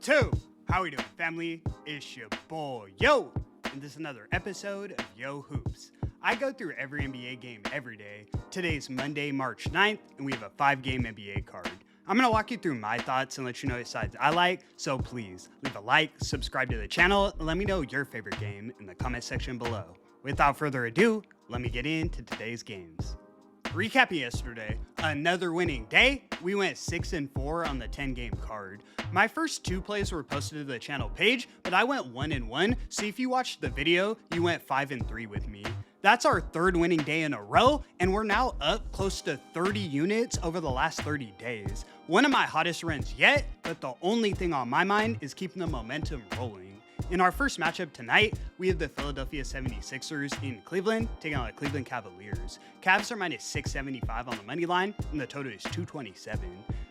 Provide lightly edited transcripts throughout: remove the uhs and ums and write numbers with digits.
2. How we doing, family? It's your boy, Yo, and this is another episode of YoHoops. I go through every NBA game every day. Today's Monday, March 9th, and we have a 5-game NBA card. I'm going to walk you through my thoughts and let you know what sides I like, so please leave a like, subscribe to the channel, and let me know your favorite game in the comment section below. Without further ado, let me get into today's games. Recapping yesterday, another winning day. We went 6-4 on the 10-game card. My first 2 plays were posted to the channel page, but I went 1-1, so if you watched the video, you went 5-3 with me. That's our 3rd winning day in a row, and we're now up close to 30 units over the last 30 days. One of my hottest runs yet, but the only thing on my mind is keeping the momentum rolling. In our first matchup tonight, we have the Philadelphia 76ers in Cleveland taking on the Cleveland Cavaliers. Cavs are minus 675 on the money line, and the total is 227.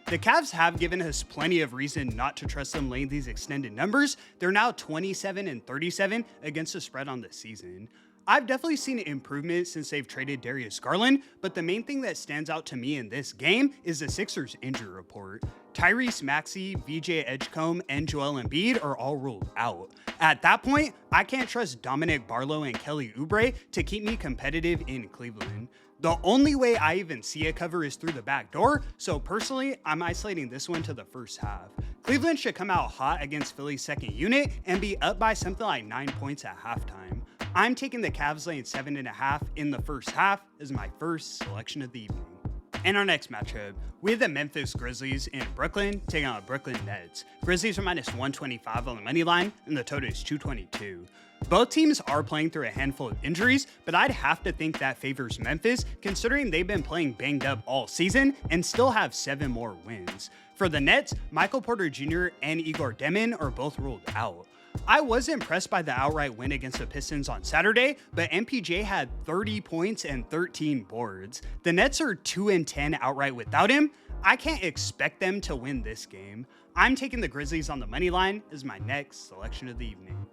The Cavs have given us plenty of reason not to trust them laying these extended numbers. They're now 27-37 against the spread on the season. I've definitely seen improvement since they've traded Darius Garland, but the main thing that stands out to me in this game is the Sixers injury report. Tyrese Maxey, VJ Edgecombe, and Joel Embiid are all ruled out. At that point, I can't trust Dominic Barlow and Kelly Oubre to keep me competitive in Cleveland. The only way I even see a cover is through the back door, so personally, I'm isolating this one to the first half. Cleveland should come out hot against Philly's second unit and be up by something like 9 points at halftime. I'm taking the Cavs laying 7.5 in the first half as my first selection of the evening. In our next matchup, we have the Memphis Grizzlies in Brooklyn taking on the Brooklyn Nets. Grizzlies are minus 125 on the money line, and the total is 222. Both teams are playing through a handful of injuries, but I'd have to think that favors Memphis, considering they've been playing banged up all season and still have 7 more wins. For the Nets, Michael Porter Jr. and Igor Demin are both ruled out. I was impressed by the outright win against the Pistons on Saturday, but MPJ had 30 points and 13 boards. The Nets are 2-10 outright without him. I can't expect them to win this game. I'm taking the Grizzlies on the money line as my next selection of the evening.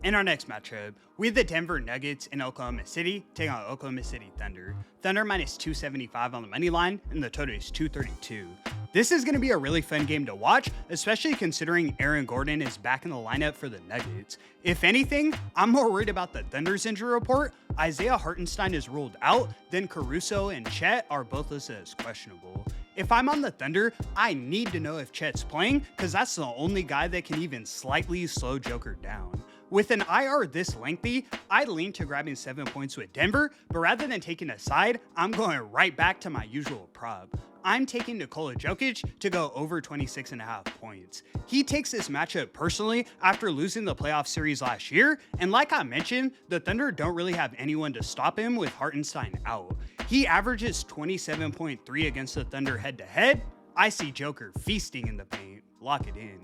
In our next matchup, we have the Denver Nuggets in Oklahoma City taking on Oklahoma City Thunder. Thunder minus 275 on the money line, and the total is 232. This is going to be a really fun game to watch, especially considering Aaron Gordon is back in the lineup for the Nuggets. If anything, I'm more worried about the Thunder's injury report. Isaiah Hartenstein is ruled out, then Caruso and Chet are both listed as questionable. If I'm on the Thunder, I need to know if Chet's playing, because that's the only guy that can even slightly slow Joker down. With an IR this lengthy, I lean to grabbing 7 points with Denver, but rather than taking a side, I'm going right back to my usual prop. I'm taking Nikola Jokic to go over 26.5 points. He takes this matchup personally after losing the playoff series last year, and like I mentioned, the Thunder don't really have anyone to stop him with Hartenstein out. He averages 27.3 against the Thunder head-to-head. I see Joker feasting in the paint. Lock it in.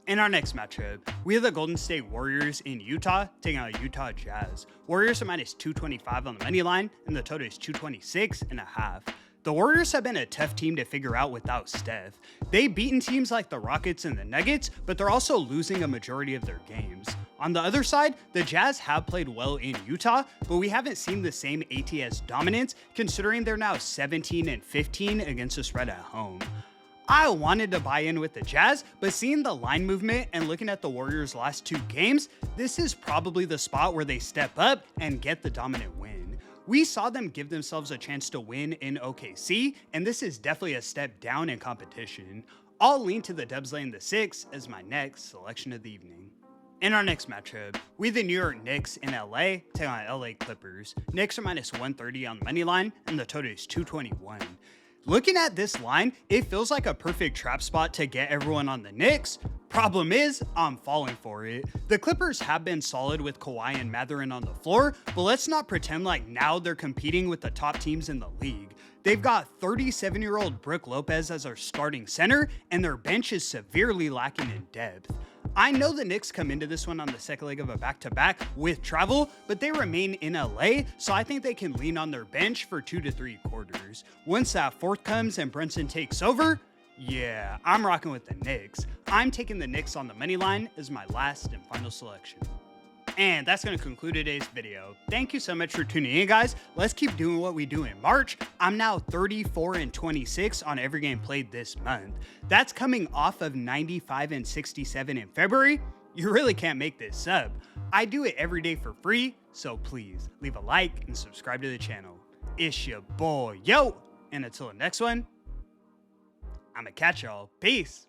In our next matchup, we have the Golden State Warriors in Utah taking on the Utah Jazz. Warriors are minus 225 on the money line, and the total is 226.5. The Warriors have been a tough team to figure out without Steph. They've beaten teams like the Rockets and the Nuggets, but they're also losing a majority of their games. On the other side, the Jazz have played well in Utah, but we haven't seen the same ATS dominance considering they're now 17-15 against the spread at home. I wanted to buy in with the Jazz, but seeing the line movement and looking at the Warriors' last 2 games, this is probably the spot where they step up and get the dominant win. We saw them give themselves a chance to win in OKC, and this is definitely a step down in competition. I'll lean to the Dubs laying the 6 as my next selection of the evening. In our next matchup, we have the New York Knicks in LA taking on LA Clippers. Knicks are minus 130 on the money line, and the total is 221. Looking at this line, it feels like a perfect trap spot to get everyone on the Knicks. Problem is, I'm falling for it. The Clippers have been solid with Kawhi and Mathurin on the floor, but let's not pretend like now they're competing with the top teams in the league. They've got 37-year-old Brook Lopez as our starting center, and their bench is severely lacking in depth. I know the Knicks come into this one on the second leg of a back-to-back with travel, but they remain in LA, so I think they can lean on their bench for 2 to 3 quarters. Once that fourth comes and Brunson takes over, yeah, I'm rocking with the Knicks. I'm taking the Knicks on the money line as my last and final selection. And that's going to conclude today's video. Thank you so much for tuning in, guys. Let's keep doing what we do in March. I'm now 34-26 on every game played this month. That's coming off of 95-67 in February. You really can't make this up. I do it every day for free, so please leave a like and subscribe to the channel. It's your boy, Yo! And until the next one, I'ma catch y'all. Peace!